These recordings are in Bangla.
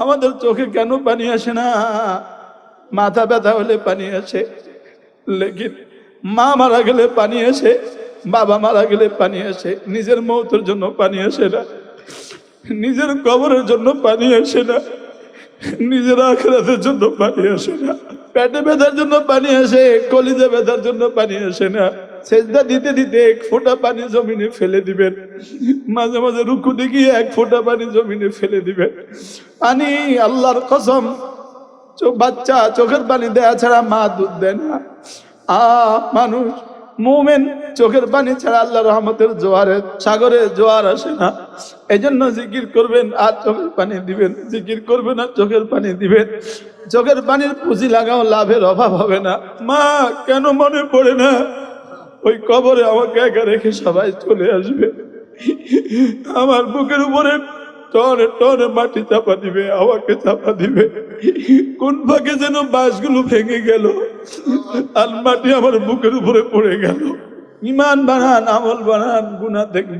আমাদের চোখে কেন পানি আসে না? মাথা ব্যথা হলে পানি আসে, লেকিন মা মারা গেলে পানি আসে, বাবা মারা গেলে পানি আসে, নিজের মৌতের জন্য পানি আসে না, নিজের কবরের জন্য পানি আসে না, নিজের আখিরাতের জন্য পানি আসে না, পেটে ব্যথার জন্য পানি আসে, কলিজা ব্যথার জন্য পানি আসে না। সেজদা দিতে দিতে এক ফোঁটা পানি জমিনে ফেলে দিবেন, মাঝে মাঝে রুকুতে গিয়ে এক ফোঁটা পানি জমিনে ফেলে দিবেন। পানি, আল্লাহর কসম, বাচ্চা চোখের পানি দেয়া ছাড়া মা দুধ দেয় না। মানুষ মুমিন চোখের পানি ছাড়া আল্লাহর রহমতের জোয়ারে সাগরে জোয়ার আসে না। এই জন্য জিকির করবেন আর চোখের পানি দিবেন, জিকির করবেন আর চোখের পানি দিবেন। চোখের পানির পুঁজি লাগাও, লাভের অভাব হবে না। মা কেন মনে পড়ে না? ওই কবরে আমাকে একা রেখে সবাই চলে আসবে, আমার বুকের উপরে টনে টনে মাটি চাপা দিবে, আমাকে চাপা দিবে। কোন ভাগে যেন বাঁশগুলো ভেঙে গেল আর মাটি আমার বুকের উপরে পড়ে গেল। ইমান বানান, আমল বানান,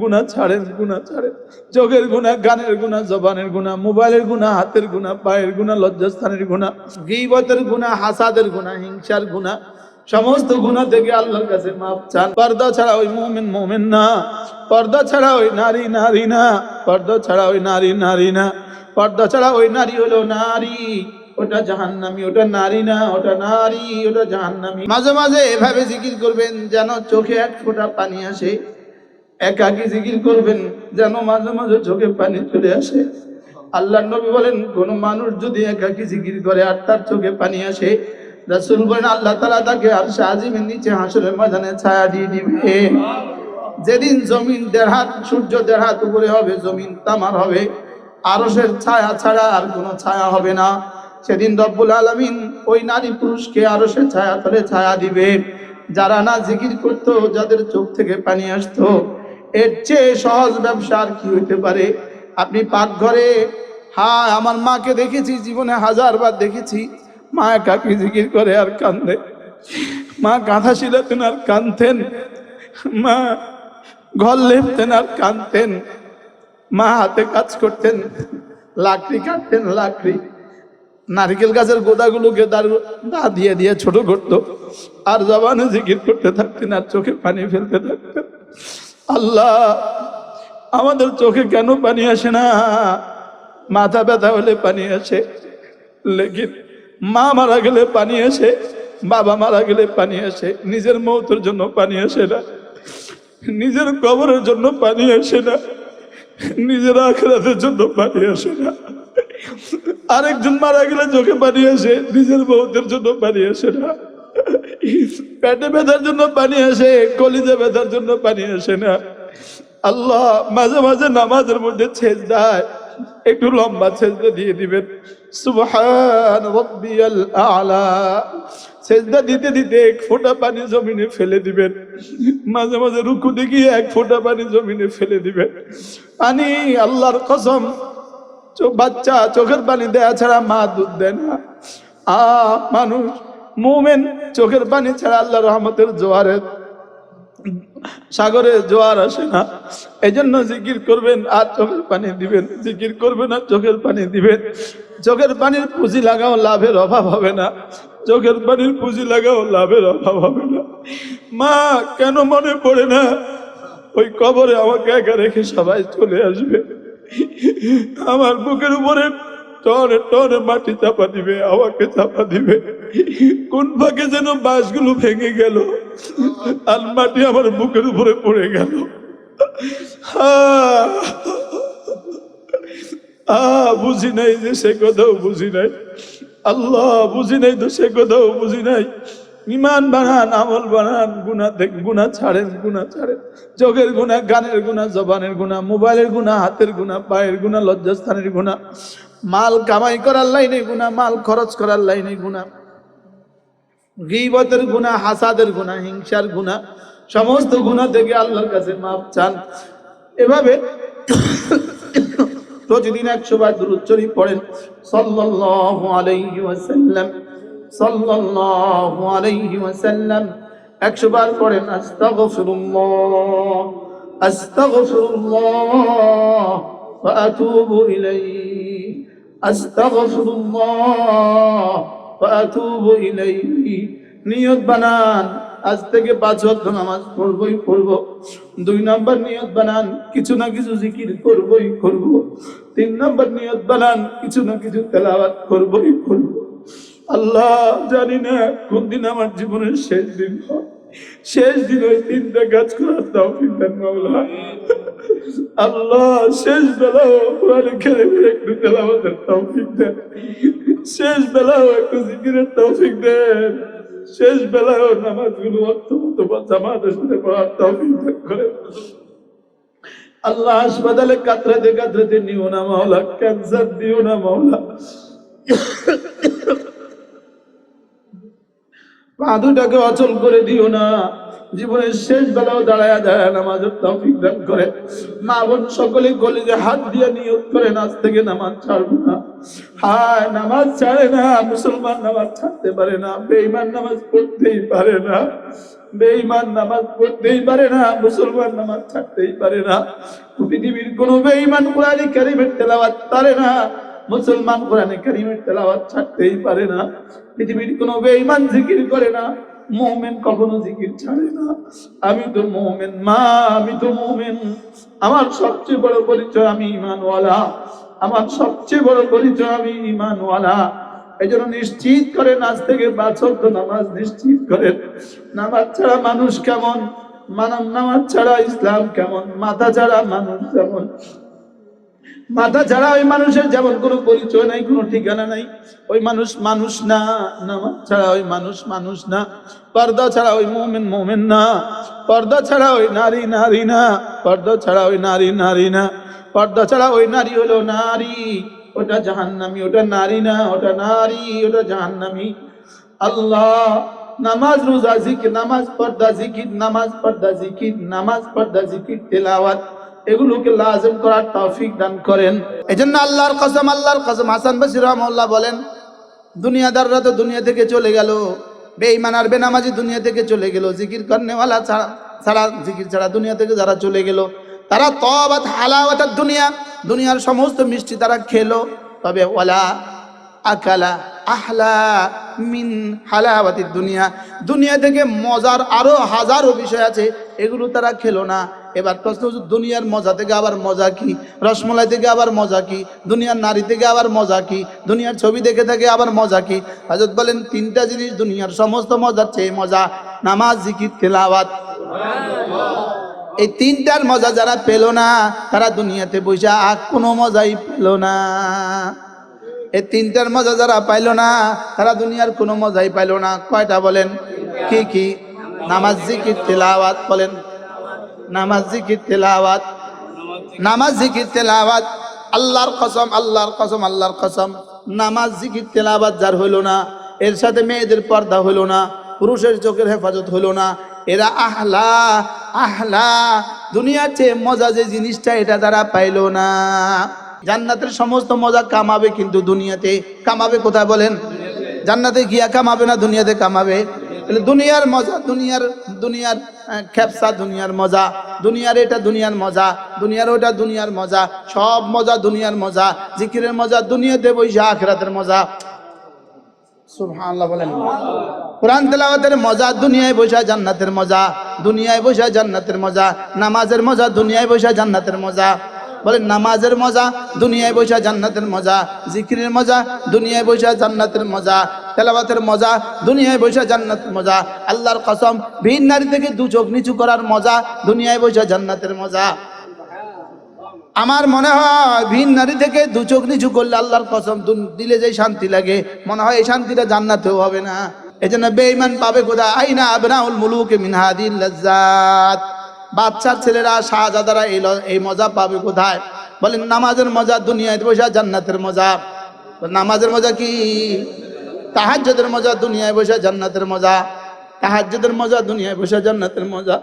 গুনাহ ছাড়েন, গুনাহ ছাড়েন। চোখের গুনাহ, গানের গুনাহ, জবানের গুনাহ, মোবাইলের গুনাহ, হাতের গুনাহ, পায়ের গুনাহ, লজ্জাস্থানের গুনাহ, গীবতের গুনাহ, হাসাদের গুনাহ, হিংসার গুনাহ, সমস্ত গুনাহ থেকে আল্লাহর কাছে মাফ চান। পর্দা ছাড়া ওই মুমিন মুমিন না, পর্দা ছাড়া ওই নারী নারী না, পর্দা ছাড়া ওই নারী নারী না, পর্দা ছাড়া ওই নারী হলো নারী, ওটা জাহান্নামী, ওটা নারী না, ওটা নারী, ওটা জাহান্নামী। মাঝে মাঝে এভাবে জিকির করবেন যেন চোখে এক ফোঁটা পানি আসে। একাকী জিকির করবেন যেন মাঝে মাঝে চোখে পানি চলে আসে। আল্লাহর নবী বলেন, কোন মানুষ যদি একাকী জিকির করে আর তার চোখে পানি আসে, রাসূল বলেন আল্লাহ তাআলা তাকে আরশে আজিমের নিচে হাসরের ময়দানে ছায়া দিয়ে দিবে। যেদিন জমিন 1.5 হাত, সূর্য 1.5 হাত উপরে হবে, জমিন তামার হবে, আরশের ছায়া ছাড়া আর কোনো ছায়া হবে না। সেদিন রব্বুল আলামিন ওই নারী পুরুষকে আরশের ছায়া তলে ছায়া দিবে। যারা না জিকির করতো, যাদের চোখ থেকে পানি আসতো, এর চেয়ে সহজ ব্যবসা আর কি হইতে পারে? আপনি পাকঘরে, হ্যাঁ আমার মাকে দেখেছি, জীবনে 1000 বার দেখেছি, মা একাকী জিকির করে আর কান্দে, মা কাঁথা শিলাতেন আর কাঁদতেন, মা ঘর লেপতেন আর কাঁদতেন, মা হাতে কাজ করতেন, লাকড়ি কাটতেন, লাকড়ি নারকেল গাছের গোদাগুলোকে দা দিয়ে দিয়ে ছোট করতো, আর জবানে জিকির করতে থাকতেন আর চোখে পানি ফেলতে থাকতেন। আল্লাহ, আমাদের চোখে কেন পানি আসে না? মাথা ব্যথা হলে পানি আসে, লেকিন মা মারা গেলে পানি আসে, বাবা মারা গেলে পানি আসে, নিজের মৌতের জন্য পানি আসে না, নিজের কবরের জন্য পানি আসে না, নিজের আখিরাতের জন্য পানি আসে না। আরেকজন মারা গেলে চোখে পানি আসে, নিজের মৌতের জন্য পানি আসে না। পেটে ব্যথার জন্য পানি আসে, কলিজা ব্যথার জন্য পানি আসে না। আল্লাহ, মাঝে মাঝে নামাজের মধ্যে সেজদায় একটু লম্বা সেজদা দিয়ে দিবেন, সুবহান রাব্বিয়াল আ'লা। সেজদা দিতে দিতে এক ফোঁটা পানি জমিনে ফেলে দিবেন, মাঝে মাঝে রুকুতে গিয়ে এক ফোঁটা পানি জমিনে ফেলে দিবেন। পানি, আল্লাহর কসম, বাচ্চা চোখের পানি দেয়া ছাড়া মা দুধ দেয় না। মানুষ মুমিন চোখের পানি ছাড়া আল্লাহর রহমতের জোয়ারে সাগরে জোয়ার আসে না। এই জন্য জিকির করবেন আর চোখের পানি দিবেন, জিকির করবেন আর চোখের পানি দিবেন। চোখের পানির পুঁজি লাগাও, লাভের অভাব হবে না। চোখের পানির পুঁজি লাগাও, লাভের অভাব হবে না। মা কেন মনে পড়ে না? ওই কবরে আমাকে একা রেখে সবাই চলে আসবে, আমার বুকের উপরে টনে টনে মাটি চাপা দিবে, আমাকে চাপা দিবে। কোন ভাগে যেন বাঁশগুলো ভেঙে গেল আর মাটি আমার বুকের উপরে পড়ে গেল। বুঝি নাই যে সে কথাও বুঝি নাই। আল্লাহ, বুঝি নাই তো সে কথাও বুঝি নাই। ইমান বানান, আমল বানান, গুনাহ ছাড়েন, গুনাহ ছাড়েন। চোখের গুনাহ, গানের গুনাহ, জবানের গুনাহ, মোবাইলের গুনাহ, হাতের গুনাহ, পায়ের গুনাহ, লজ্জাস্থানের গুনাহ, মাল কামাই করার লাইনে গুনাহ, মাল খরচ করার লাইনে গুনাহ, গীবতের গুনাহ, হাসাদের গুনাহ, হিংসার গুনাহ, সমস্ত গুনাহ থেকে আল্লাহর কাছে মাফ চান। এভাবে প্রতিদিন 100 বার দুরূদ শরীফ পড়েন, সাল্লাল্লাহু আলাইহি ওয়াসাল্লাম, সাল্লাল্লাহু আলাইহি ওয়াসাল্লাম। 100 বার পড়েন, আস্তাগফিরুল্লাহ, আস্তাগফিরুল্লাহ ওয়া আতুবু ইলাইহি, আস্তাগফিরুল্লাহ ওয়া আতুবু ইলাইহি। নিয়ত বানান আজ থেকে 5 ওয়াক্ত নামাজ পড়বো। 2 নাম্বার নিয়ত বানান কিছু না কিছু জিকির করব। 3 নাম্বার নিয়ত বানান কিছু না কিছু তেলাওয়াত করব। আল্লাহ জানি না কোন দিন আমার জীবনের শেষ দিন হয়, শেষ দিন ওই 3টা কাজ করার তৌফিক দেন মাওলা। আল্লাহ শেষ বেলাও কোরআনে কারিমের একটু তেলাওয়াতের তৌফিক দেন, শেষ বেলাও একটু জিকিরের তৌফিক দেন, শেষ বেলাও নামাজগুলো ওয়াক্তমতো বা জামাতের সাথে পড়ার তৌফিক দান করেন। আল্লাহ হাসপাতালে কাতরাতে নিও না মাওলা, ক্যান্সার দিও না মাওলা, পা দুটাকে অচল করে দিও না, জীবনের শেষ বেলাও দাঁড়ায় নামাজের তৌফিক দান করে। মা বোন সকলে কলেজে হাত দিয়ে নিয়ত করেন আজ থেকে নামাজ ছাড়বো না। হায় নামাজ ছাড়ে না, মুসলমান নামাজ ছাড়তে পারে না, বেঈমান নামাজ পড়তেই পারে না, বেঈমান নামাজ পড়তেই পারে না, মুসলমান নামাজ ছাড়তেই পারে না। পৃথিবীর কোন বেঈমান কোরআন কারীমের তেলাওয়াত পারে না, মুসলমান কোরআন কারীমের তেলাওয়াত ছাড়তেই পারে না। পৃথিবীর কোন বেঈমান জিকির করে না, মুমিন কখনো জিকির ছাড়ে না। আমি তো মুমিন মা, আমি তো মুমিন। আমার সবচেয়ে বড় পরিচয় আমি ঈমানওয়ালা, আমার সবচেয়ে বড় পরিচয় আমি ঈমানওয়ালা। এজন্য নিশ্চিত করেন আজ থেকে 5 ওয়াক্ত নামাজ নিশ্চিত করেন। নামাজ ছাড়া মানুষ কেমন, নামাজ ছাড়া ইসলাম কেমন, মাথা ছাড়া মানুষ যেমন, মাথা ছাড়া ওই মানুষের যেমন কোনো পরিচয় নাই, কোনো ঠিকানা নাই, ওই মানুষ মানুষ না। নামাজ ছাড়া ওই মানুষ মানুষ না, পর্দা ছাড়া ওই মুমিন না, পর্দা ছাড়া ওই নারী না, পর্দা ছাড়া ওই নারী না, পর্দা ছাড়া ওই নারী হলো নারী, ওটা জাহান্নামী, ওটা নারী না, ওটা নারী, ওটা জাহান্নামী। আল্লাহ নামাজ রোজা জিকির, নামাজ পর্দা জিকির, নামাজ পর্দা জিকির, নামাজ পর্দা জিকির তেলাওয়াত এগুলোকে লাজিম করার তৌফিক দান করেন। এজন্য আল্লাহর কসম হাসান বসরি রাহমাহুল্লাহ বলেন, দুনিয়াদাররা তো দুনিয়া থেকে চলে গেল, বেঈমান আর বেনামাজি দুনিয়া থেকে চলে গেল, জিকির করনেওয়ালা ছাড়া জিকির ছাড়া দুনিয়া থেকে যারা চলে গেল, তারা তওবাত হালাওয়াতাদ দুনিয়া, দুনিয়ার সমস্ত মিষ্টি তারা খেলো, তবে ওয়ালা আকালা আহলা মিন হালাওয়াতিদ দুনিয়া, দুনিয়া থেকে মজার আরো হাজারো বিষয় আছে, এগুলো তারা খেলো না। এবার প্রশ্ন হচ্ছে, দুনিয়ার মজা থেকে আবার মজা কি? রসমলাই থেকে আবার মজা কি? দুনিয়ার নারী থেকে আবার মজা কি? দুনিয়ার ছবি দেখে থেকে আবার মজা কি? হযরত বলেন 3টা জিনিস দুনিয়ার সমস্ত মজার চেয়ে মজা, নামাজ, জিকির, তেলাওয়াত। এই 3টার মজা যারা পেল না, তারা দুনিয়াতে বসে আর কোনো মজাই পেল না। এই 3টার মজা যারা পাইল না, তারা দুনিয়ার কোনো মজাই পাইল না। কয়টা বলেন? কি কি? নামাজ, জিকির, তেলাওয়াত। বলেন নামাজ, জিকির, তেলাওয়াত, নামাজ, জিকির, তেলাওয়াত। আল্লাহর কসম, আল্লাহর কসম, আল্লাহর কসম, নামাজ, জিকির, তেলাওয়াত যার হইল না, এর সাথে মেয়েদের পর্দা হইল না, পুরুষের চোখের হেফাজত হইল না, এরা আহলা আহলা দুনিয়ার চেয়ে মজা যে জিনিসটা, এটা তারা পাইল না। জান্নাতের সমস্ত মজা কামাবে, কিন্তু দুনিয়াতে কামাবে কোথায় বলেন? জান্নাতে গিয়া কামাবে না দুনিয়াতে কামাবে? দুনিয়ার মজা, দুনিয়ার খেপসা, দুনিয়ার মজা, দুনিয়ার এটা দুনিয়ার মজা, দুনিয়ার ওটা দুনিয়ার মজা, সব মজা দুনিয়ার মজা। জিকিরের মজা দুনিয়াতে বইসা, আখিরাতের মজা সুবহানাল্লাহ বলেন। কোরআন তেলাওয়াতের মজা দুনিয়ায় বসা, জান্নাতের মজা দুনিয়ায় বসা, জান্নাতের মজা। নামাজের মজা দুনিয়ায় বসা, জান্নাতের মজা। বলেন নামাজের মজা দুনিয়ায় বসা, জান্নাতের মজা। জিকিরের মজা দুনিয়ায় বসা, জান্নাতের মজা। তেলাওয়াতের মজা দুনিয়ায় বসা, জান্নাতের মজা। আল্লাহর কসম, ভিন নারী থেকে 2 চোখ নিচু করার মজা দুনিয়ায় বসা, জান্নাতের মজা। আমার মনে হয় ভিন নারী থেকে 2 চোখ নিচু করলে আল্লাহর কসম দিলে যে শান্তি লাগে, মনে হয় এই শান্তিটা জান্নাতেও হবে না। এজন্য বেঈমান পাবে কোথায়? আইনা আবনাউল মুলুক মিন হাদিল লাজ্জাত। বাচ্চার ছেলেরা, শাহজাদারা এই মজা পাবে কোথায়? বলেন নামাজের মজা দুনিয়ায় বসা, জান্নাতের মজা। নামাজের মজা কি? তাহাজ্জুদের মজা দুনিয়ায় বসা, জান্নাতের মজা। তাহাজ্জুদের মজা দুনিয়ায় বসা, জান্নাতের মজা।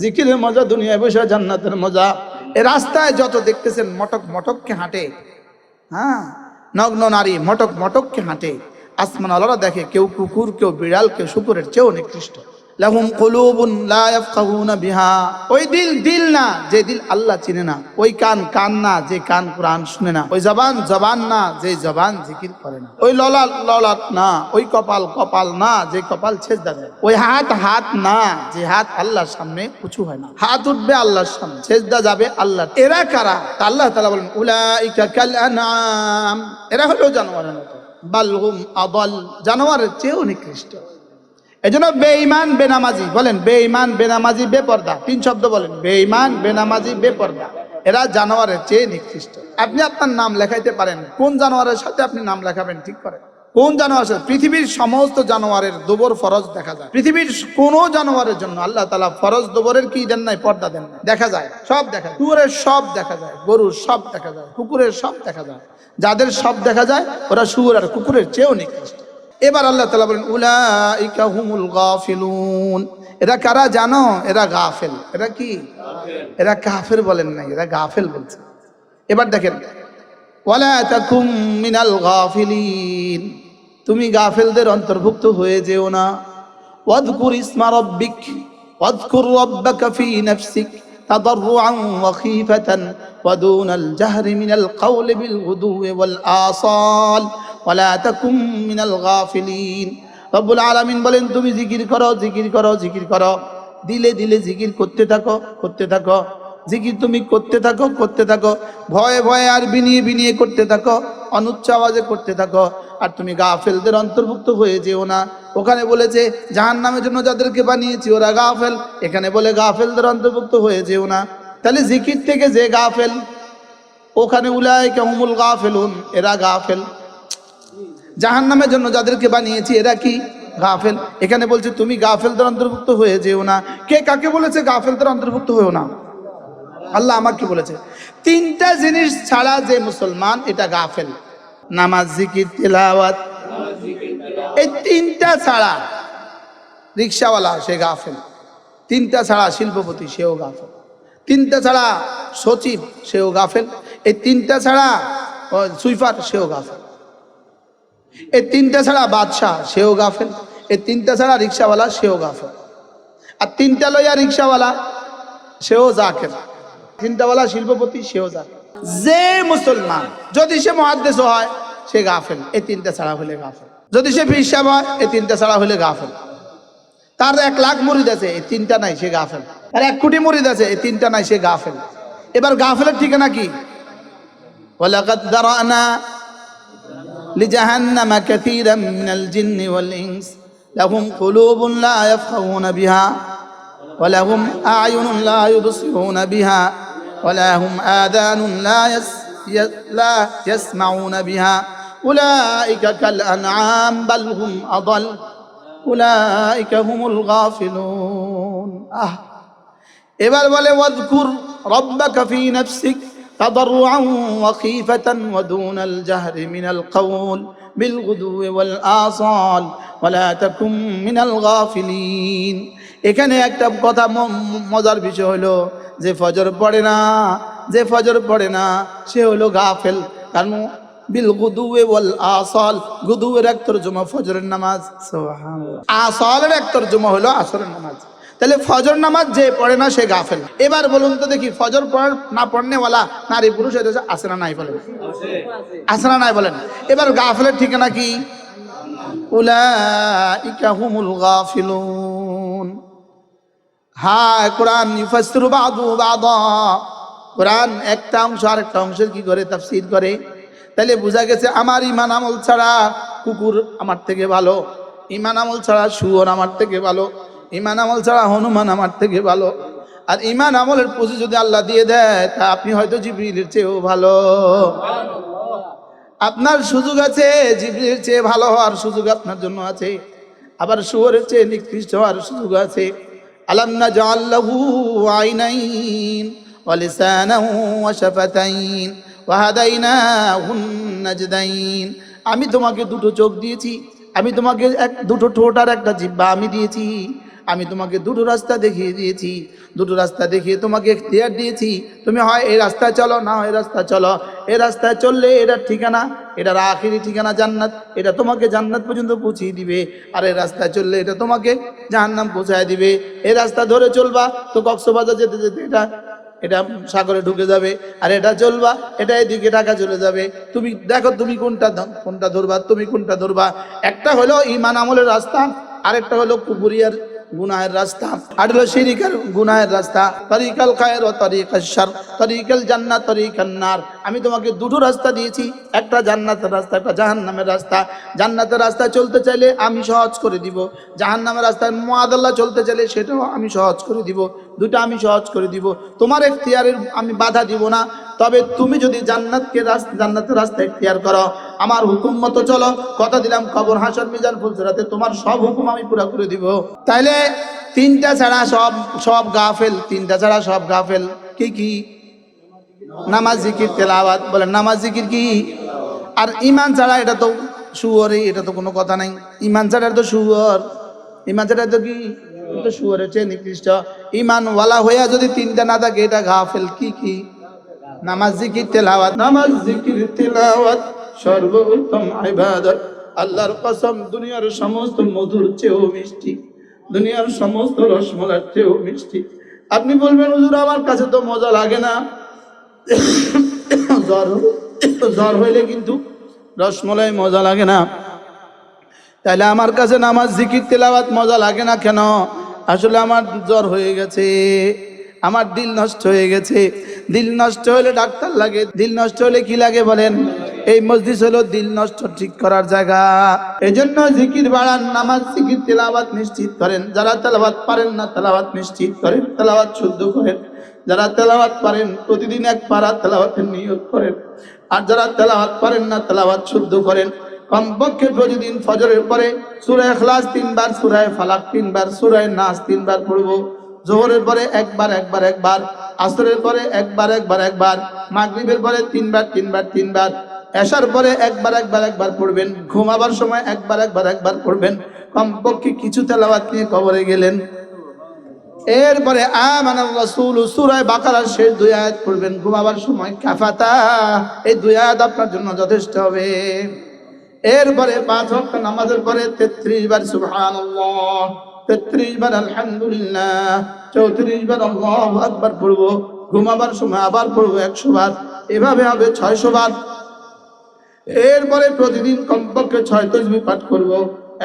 জিকিরের মজা দুনিয়ায় বসা, জান্নাতের মজা। এই রাস্তায় যত দেখতেছেন মটক মটককে হাঁটে, হ্যাঁ, নগ্ন নারী মটক মটককে হাঁটে, আসমান আল্লাহরা দেখে, কেউ কুকুর, কেউ বিড়াল, কেউ শুকুরের চেয়েও নিকৃষ্ট। লাহুম কুলুবুন লা ইয়াফকাহুনা বিহা, ওই দিল না যে দিল আল্লাহ চিনে না, ওই কান না যে কান কুরআন শুনে না, ওই জবান না যে জবান জিকির করে না, ওই ললাট না, ওই কপাল না যে কপাল সেজদা দেয়, ওই হাত না যে হাত আল্লাহর সামনে উঁচু হয় না। হাত উঠবে আল্লাহর সামনে, সেজদা যাবে আল্লাহ। এরা কারা? আল্লাহ তাআলা বলেন উলাইকা কাল আনআম, এরা হলো জানোয়ারের মতো, বালহুম আদাল, জানোয়ারের চেয়েও নিকৃষ্ট। এজন্য বেঈমান বেনামাজি, বলেন বেঈমান বেনামাজি বেপরদা, 3 শব্দ বলেন, বেঈমান বেনামাজি বেপরদা, এরা জানোয়ারের চেয়ে নিকৃষ্ট। আপনি আপনার নাম লেখাইতে পারেন, কোন জানোয়ারের সাথে আপনি নাম লেখাবেন ঠিক করেন। কোন জানোয়ারের সাথে? পৃথিবীর সমস্ত জানোয়ারের দুবর ফরজ দেখা যায়, পৃথিবীর কোন জানোয়ারের জন্য আল্লাহ তাআলা ফরজ দুবরের কি দেন নাই? পর্দা দেন নাই, দেখা যায়, সব দেখা যায়, কুকুরের সব দেখা যায়, গরুর সব দেখা যায়, কুকুরের সব দেখা যায়। যাদের সব দেখা যায় ওরা শুয়োর আর কুকুরের চেয়েও নিকৃষ্ট। এবার আল্লাহ তাআলা বলেন উলাইকা হুমুল গাফিলুন, এরা কারা জানো? এরা গাফেল। এরা কি? এরা কাফের বলেন নাই, এরা গাফেল বলছে। এবার দেখেন ওয়ালা তাকুম মিনাল গাফিলিন, তুমি গাফেলদের অন্তর্ভুক্ত হয়ে যেও না। ওয়াযকুর ইসমা রাব্বিক ওয়াযকুর রাব্বাকা ফি নাফসিক তাদাররুআন ওয়া খীফাতান ওয়া দুনাল জাহরি মিনাল কাওলি বিল গুদুওয়ি ওয়াল আসাল ওয়ালা তাকুম মিনাল গাফিলিন। রব্বুল আলামিন বলেন তুমি জিকির করো, দিলে জিকির করতে থাকো, জিকির তুমি করতে থাকো, ভয়ে আর বিনিয়ে করতে থাকো, অনুচ্চ আওয়াজে করতে থাকো। আর তুমি গাফেলদের অন্তর্ভুক্ত হয়ে যেও না। ওখানে বলেছে জাহান্নামের জন্য যাদেরকে বানিয়েছি ওরা গাফেল, এখানে বলে গাফেলদের অন্তর্ভুক্ত হয়ে যেও না। তাহলে জিকির থেকে যে গাফেল, ওখানে উলাইকা হুমুল গাফিলুন, এরা গাফেল। জাহান্নামের জন্য যাদেরকে বানিয়েছি এরা কি? গাফেল। এখানে বলছে তুমি গাফেলদের অন্তর্ভুক্ত হয়ে যেও না। কে কাকে বলেছে গাফেলদের অন্তর্ভুক্ত হয়েও না? আল্লাহ আমাকে বলেছে। 3টা জিনিস ছাড়া যে মুসলমান এটা গাফেল, নামাজ, জিকির, তিলাওয়াত, এই 3টা ছাড়া রিকশাওয়ালা সে গাফেল, 3টা ছাড়া শিল্পপতি সেও গাফেল, 3টা ছাড়া সচিব সেও গাফেল, এই 3টা ছাড়া সুইফার সেও গাফেল, এই 3টা ছাড়া বাদশাহ সেও গাফেল, এই 3টা ছাড়া রিকশাওয়ালা সেও গাফেল, আর 3টা লইয়া রিকশাওয়ালা সেও জাকের, 3টাওয়ালা শিল্পপতি সেও জাকের। যে মুসলমান যদি সে মুহাদ্দিস হয় সে গাফেল, এই 3টা ছাড়া হলে গাফেল। যদি সে পীর সাহেব হয় এই 3টা ছাড়া হলে গাফেল। তার 1 লাখ মুরিদ আছে, এই 3টা নাই সে গাফেল। আর 1 কোটি মুরিদ আছে, এই 3টা নাই সে গাফেল। এবার গাফেলের ঠিকানা কি? ওয়ালাকাদ দারানা লিজাহান্নামা কাসীরাম মিনাল জিন্নি ওয়াল ইনস লাহুম কুলুবুন লা ইয়াফকাহুনা বিহা ওয়া লাহুম আ'য়ুনুন লা ইউবসিরুনা বিহা ওয়া লাহুম আযানুন লা ইয়াসমাউনা বিহা উলাইকা কাল আনআম বাল হুম আদাল উলাইকা হুমুল গাফিলুন। এবার বলে ওয়াযকুর রাব্বাকা ফি নাফসিক তাদাররুআন ওয়া খীফাতান ওয়া দুনাল জাহরি মিনাল কাওল বিল গুদুওয়ি ওয়াল আসাল ওয়া লা তাকুম মিনাল গাফিলিন। এখানে একটা কথা মজার বিষয় হলো যে ফজর পড়ে না সে হলো গাফেল। কারণ বিল গুদুওয়ি ওয়াল আসাল, গুদুয়ের এক তরজমা ফজরের নামাজ, সুবহানাল্লাহ, আসালের এক তরজমা হলো আসরের নামাজ। তাহলে ফজর নামাজ যে পড়ে না সে গাফেল। এবার বলুন তো দেখি ফজর না পড়নেওয়ালা নারী পুরুষ এদেশে আছে না নাই? বলেন আছে না নাই? বলেন। এবার গাফেলের ঠিকানা কি? উলাইকা হুমুল গাফিলুন। হ্যাঁ, কোরআন ইউফাসসিরু বাদু বাদা, কোরআন একটা অংশ আরেকটা অংশের কি করে তাফসীর করে। তাহলে বোঝা গেছে আমার ঈমান আমল ছাড়া কুকুর আমার থেকে ভালো, ঈমান আমল ছাড়া শুয়োর আমার থেকে ভালো, ঈমান আমল ছাড়া হনুমান আমার থেকে ভালো। আর ঈমান আমলের পুঁজি যদি আল্লাহ দিয়ে দেয় তা আপনি হয়তো জিবরিলের চেয়েও ভালো। আপনার সুযোগ আছে জিবরিলের চেয়ে ভালো হওয়ার সুযোগ আপনার জন্য আছে, আবার শুয়োরের চেয়ে নিকৃষ্ট হওয়ার সুযোগ আছে। আলাম নাজআল লাহু আইনাইন ওয়া লিসানান ওয়া শাফাতাইন ওয়া হাদাইনাহুন নাজদাইন। আমি তোমাকে 2টো চোখ দিয়েছি, আমি তোমাকে 2টো ঠোঁট আর একটা জিহ্বা আমি দিয়েছি, আমি তোমাকে দুটো রাস্তা দেখিয়ে দিয়েছি, দুটো রাস্তা দেখিয়ে তোমাকে এখতিয়ার দিয়েছি, তুমি হয় এই রাস্তায় চলো, না হয় এই রাস্তায় চলো। এই রাস্তায় চললে এটার ঠিকানা, এটার আখিরি ঠিকানা জান্নাত, এটা তোমাকে জান্নাত পর্যন্ত পৌঁছিয়ে দিবে। আর এই রাস্তায় চললে এটা তোমাকে জাহান্নাম পৌঁছায় দিবে। এই রাস্তা ধরে চলবা তো কক্সবাজার যেতে যেতে এটা এটা সাগরে ঢুকে যাবে, আর এটা চলবা এটা এদিকে ঢাকা চলে যাবে। তুমি দেখো তুমি কোনটা ধরবা, তুমি কোনটা ধরবা। একটা হলো ঈমান আমলের রাস্তা, আরেকটা হলো কুফরিয়ার গুনাহের রাস্তা, আর হলো শিরকের গুনাহের রাস্তা। তরিকাল খায়র ও তরিকাল শার, তরিকাল জান্নাত তরিকান নার। আমি তোমাকে দুটো রাস্তা দিয়েছি, একটা জান্নাতের রাস্তা, একটা জাহান্নামের রাস্তা। জান্নাতের রাস্তায় চলতে চাইলে আমি সহজ করে দিব, জাহান্নামের রাস্তায় মুআদাল্লাহ চলতে চাইলে সেটাও আমি সহজ করে দিব। দুটো আমি সহজ করে দিব, তোমার এখতিয়ারের আমি বাধা দিব না। তবে তুমি যদি জান্নাতের রাস্তা এখতিয়ার করো, আমার হুকুম মতো চলো, কথা দিলাম কবর হাসর মিজান ফুলসিরাতে তোমার সব হুকুম আমি পুরা করে দিব। তাইলে তিনটা ছাড়া সব গাফেল, তিনটা ছাড়া সব গাফেল। কি কি? নামাজ, জিকির, তেলাওয়াত। বলেন নামাজ, জিকির কি? আর ঈমান ছাড়া এটা তো শুয়োরই, এটা তো কোনো কথা নাই। ঈমান ছাড়া তো শুয়োর, ঈমান ছাড়া তো কি? এটা তো শুয়োরের চেয়ে নিকৃষ্ট। ঈমানওয়ালা হইয়া যদি তিনটা না থাকে এটা গাফেল। কি কি? নামাজ, জিকির, তেলাওয়াত। নামাজ, জিকির, তেলাওয়াত সর্বোত্তম ইবাদত। আল্লাহর কসম, দুনিয়ার সমস্ত মধুর চেয়েও মিষ্টি, দুনিয়ার সমস্ত রসমলার চেয়েও মিষ্টি। আপনি বলবেন হুজুর আমার কাছে তো মজা লাগে না। জ্বর হইলে কিন্তু রসমলাই মজা লাগে না। তাইলে আমার কাছে নামাজ, জিকির, তেলাওয়াত মজা লাগে না কেন? আসলে আমার জ্বর হয়ে গেছে, আমার দিল নষ্ট হয়ে গেছে। দিল নষ্ট হলে ডাক্তার লাগে, দিল নষ্ট হলে কি লাগে বলেন? এই মসজিদ হলো দিল নষ্ট ঠিক করার জায়গা। এই জন্য জিকির বাড়ান, নামাজ, জিকির, তেলাওয়াত নিশ্চিত করেন। যারা তেলাওয়াত পারেন না তেলাওয়াত নিশ্চিত করেন, তেলাওয়াত শুদ্ধ করেন। যারা তেলাওয়াত পারেন প্রতিদিন এক পারা তেলাওয়াতের নিয়ত করেন। আর যারা তেলাওয়াত পারেন না তেলাওয়াত শুদ্ধ করেন। কমপক্ষে প্রতিদিন ফজরের পরে সূরা ইখলাস 3 বার, সূরা ফালাক 3 বার, সূরা নাস 3 বার পড়বো। যোহরের পরে একবার, আসরের পরে একবার, মাগরিবের পরে 3 বার, 3 বার, এশার পরে একবার পড়বেন। ঘুমাবার সময় একবার পড়বেন। কমপক্ষে কিছু তেলাওয়াত নিয়ে কবরে গেলেন। এরপরে আমানার রাসূল সূরা বাকারার শেষ 2 আয়াত পড়বেন ঘুমাবার সময়, কাফাতা। এই 2 আয়াত আপনার জন্য যথেষ্ট হবে। এরপরে 5 ওয়াক্ত নামাজের পরে 33 বার সুবহানাল্লাহ, 33 বার আলহামদুলিল্লাহ, 34 বার আল্লাহু আকবার পড়ব। ঘুমাবার সময় আবার পড়ব 100 বার। এভাবে হবে 600 বার। এরপরে প্রতিদিন কমপক্ষে 6 তাসবিহ পাঠ করব।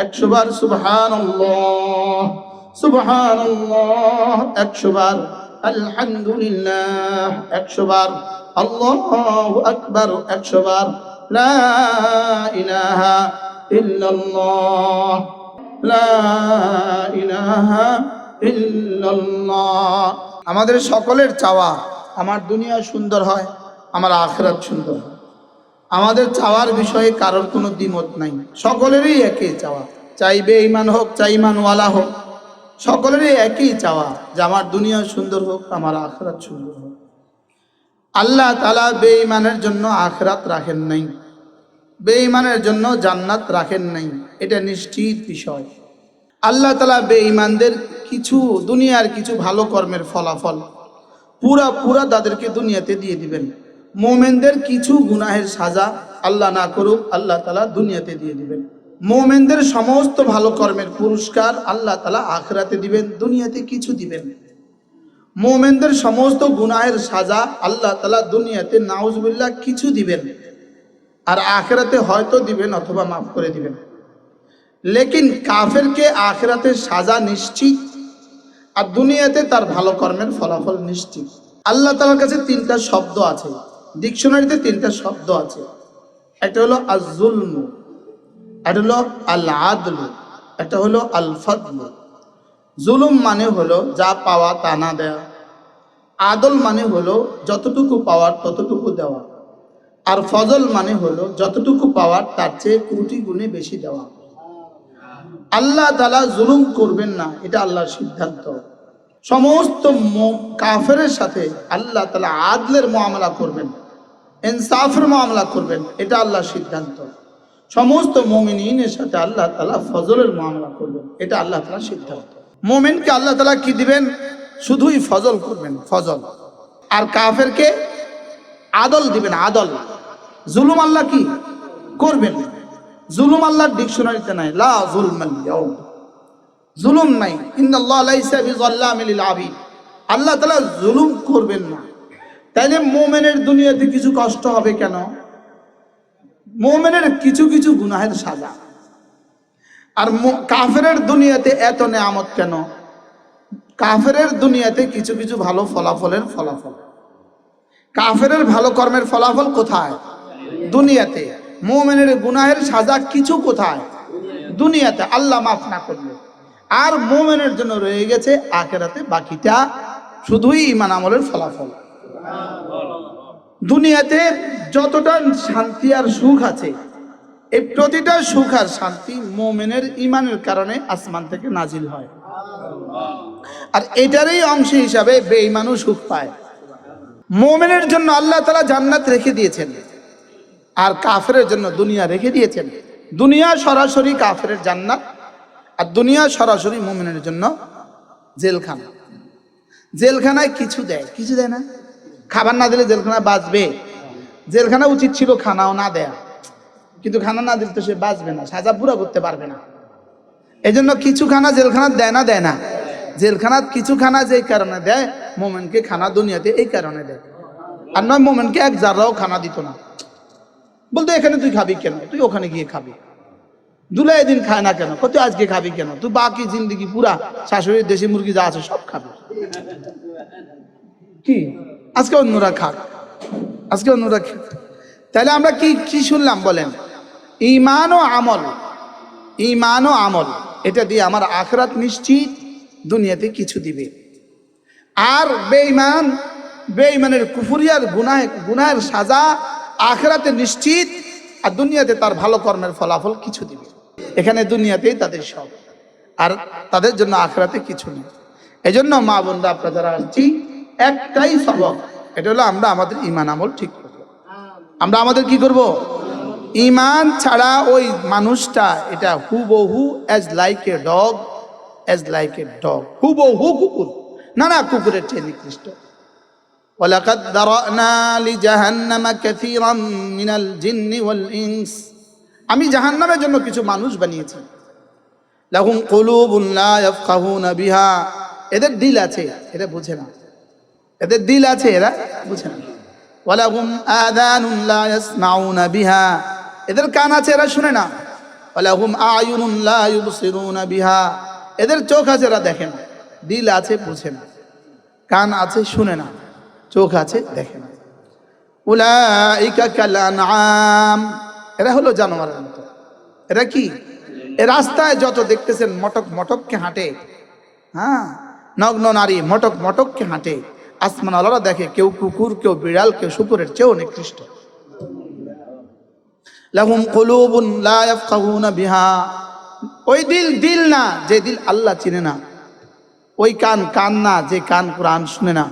100 বার সুবহানাল্লাহ, সুবহানাল্লাহ 100 বার, আলহামদুলিল্লাহ 100 বার, আল্লাহু আকবার 100 বার, লা ইলাহা ইল্লাল্লাহ, লা ইলাহা ইল্লাল্লাহ। আমাদের সকলের চাওয়া আমার দুনিয়া সুন্দর হয়, আমার আখিরাত সুন্দর হয়। আমাদের চাওয়ার বিষয়ে কারোর কোনো দ্বিমত নাই, সকলেরই একই চাওয়া। চাই বেঈমান হোক, চাই ঈমানওয়ালা হোক, সকলেরই একই চাওয়া যে আমার দুনিয়া সুন্দর হোক, আমার আখিরাত সুন্দর হোক। আল্লাহ তাআলা বেঈমানের জন্য আখিরাত রাখেন নাই, বেঈমানের জন্য জান্নাত রাখেন নাই, এটা নিশ্চিত বিষয়। আল্লাহ তাআলা বেঈমানদের কিছু দুনিয়ার কিছু ভালো কর্মের ফলাফল পুরা তাদেরকে দুনিয়াতে দিয়ে দিবেন। মুমিনদের কিছু গুনাহের সাজা আল্লাহ না করুক, আল্লাহ তাআলা দুনিয়াতে দিয়ে দিবেন। মুমিনদের সমস্ত ভালো কর্মের পুরস্কার আল্লাহ তাআলা আখিরাতে দিবেন, দুনিয়াতে কিছু দিবেন। মুমিনদের সমস্ত গুনাহের সাজা আল্লাহ তাআলা দুনিয়াতে নাউজুবিল্লাহ কিছু দিবেন, আর আখিরাতে হয়তো দিবেন অথবা মাফ করে দিবেন। লেকিন কাফেরকে আখিরাতে সাজা নিশ্চিত, আর দুনিয়াতে তার ভালো কর্মের ফলাফল নিশ্চিত। আল্লাহ তাআলার কাছে 3টা শব্দ আছে, ডিকশনারিতে 3টা শব্দ আছে। একটা হলো আয-যুলমু, একটা হলো আল-আদল, একটা হলো আল-ফাদল। জুলুম মানে হলো যা পাওয়া তা না দেয়া, আদল মানে হলো যতটুকু পাওয়ার ততটুকু দেওয়া, আর ফজল মানে হলো যতটুকু পাওয়ার তার চেয়ে কোটি গুণে বেশি দেওয়া। আল্লাহ তাআলা জুলুম করবেন না, এটা আল্লাহর সিদ্ধান্ত। সমস্ত কাফেরের সাথে আল্লাহ তাআলা আদলের মুআমালা করবেন, ইনসাফের মুআমালা করবেন, এটা আল্লাহর সিদ্ধান্ত। সমস্ত মুমিনের সাথে আল্লাহ তাআলা ফজলের মুআমালা করবেন, এটা আল্লাহ তাআলার সিদ্ধান্ত। মোমেনকে আল্লাহ তাআলা কি দিবেন? শুধুই ফজল করবেন, ফজল। আর কাফেরকে আদল দিবেন, আদল। জুলুম আল্লাহ কি করবেন? জুলুম আল্লাহর ডিকশনারিতে নাই, লা যুলমাল ইয়াউম, জুলুম নাই। ইন্নাল্লাহ লাইসা বিযাল্লামিল লিল আবিদ, আল্লাহ তাআলা জুলুম করবেন না। তাইলে মোমেনের দুনিয়াতে কিছু কষ্ট হবে কেন? মোমেনের কিছু কিছু গুনাহের সাজা। আর কাফেরের দুনিয়াতে এত নেয়ামত কেন? কাফেরের দুনিয়াতে কিছু কিছু ভালো ফলাফলের ফলাফল। কাফেরের ভালো কর্মের ফলাফল কোথায়? দুনিয়াতে। মুমিনের গুনাহের সাজা কিছু কোথায়? দুনিয়াতে, আল্লাহ মাফ না করলে। আর মুমিনের জন্য রয়ে গেছে আখিরাতে বাকিটা শুধুই ঈমান আমলের ফলাফল। দুনিয়াতে যতটা শান্তি আর সুখ আছে, এই প্রতিটা সুখ আর শান্তি মুমিনের ঈমানের কারণে আসমান থেকে নাজিল হয়। আর এটারই অংশ হিসাবে বেঈমানও সুখ পায়। মুমিনের জন্য আল্লাহ তাআলা জান্নাত রেখে দিয়েছেন, আর কাফেরের জন্য দুনিয়া রেখে দিয়েছেন। দুনিয়া সরাসরি কাফেরের জান্নাত, আর দুনিয়া সরাসরি মুমিনের জন্য জেলখানা। জেলখানায় কিছু দেয়, কিছু দেয় না। খাবার না দিলে জেলখানা বাঁচবে? জেলখানা উচিত ছিল খানাও না দেয়া, কিন্তু খানা না দিলে তো সে বাঁচবে না, সাজা পুরা করতে পারবে না। এই জন্য কিছু খানা জেলখানা দেয় না, দেয় না। জেলখানা কিছু খানা যেই কারণে দেয়, মোমেনকে খানা দুনিয়াতে এই কারণে দেয়। আর নয় মোমেনকে এক জাররাও খানা দিত না, বলতো এখানে তুই খাবি কেন, তুই ওখানে গিয়ে খাবি। দুলাই দিন খায় না কেন, তুই আজকে খাবি কেন, তুই বাকি জিন্দিগি পুরা শাশুড়ির দেশি মুরগি যা আছে সব খাবি। কি আজকে অন্যরা খাক, আজকে অন্যরা খাক। তাহলে আমরা কি কি শুনলাম বলেন? ঈমান ও আমল, ঈমান ও আমল, এটা দিয়ে আমার আখিরাত নিশ্চিত, দুনিয়াতে কিছু দিবে। আর বেঈমান, বেঈমানের কুফরিয়ার গুনাহের সাজা আখিরাতে নিশ্চিত, আর দুনিয়াতে তার ভালো কর্মের ফলাফল কিছু দিবে। এখানে দুনিয়াতেই তাদের সব, আর তাদের জন্য আখিরাতে কিছু নেই। এই জন্য মা বোনরা আপনারা যারা আসছি, একটাই সবক, এটা হলো আমরা আমাদের ঈমান আমল ঠিক করব। আমরা আমাদের কি করব? ঈমান ছাড়া ওই মানুষটা, এটা হুবহু as like a dog, as like a dog, হুবহু কুকুর, না না কুকুরের চেয়ে নিকৃষ্ট। ওয়ালাকাদ দারানা লিজাহান্নামা কাসীরাম মিনাল জিন্নি ওয়াল ইনস, আমি জাহান্নামের জন্য কিছু মানুষ বানিয়েছি। লাহুম কুলুবুন লা ইয়াফকাহুনা বিহা, এদের দিল আছে, এটা বুঝে না। এদের দিল আছে, এরা বুঝে না। ওয়ালাহুম আযানুন লা ইয়াসমাউনা বিহা, এদের কান আছে, এরা শুনে না। ওয়ালাহুম আয়ুনুন লা ইউবসিরুনা বিহা, এদের চোখ আছে, এরা দেখে না। দিল আছে, বুঝে না। কান আছে, শুনে না। চোখ আছে, দেখে না। উলাইকা কাল আনআম, এরা হলো জানোয়ারের মতো। এরা কি? এ রাস্তায় যত দেখতেছেন মটক মটককে হাঁটে, হ্যাঁ, নগ্ন নারী মটক মটককে হাঁটে, আসমান আল্লাহরা দেখে কেউ কুকুর, কেউ বিড়াল, কেউ শুকুরের চেয়েও নিকৃষ্ট। লাহুম কুলুবুন লা ইয়াফকাহুনা বিহা, ওই দিল, দিল না যে দিল আল্লাহ চিনে না। ওই কান, কান না যে কান কোরআন শুনে না।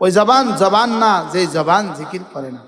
ওই জবান, জবান না যে জবান জিকির করে না।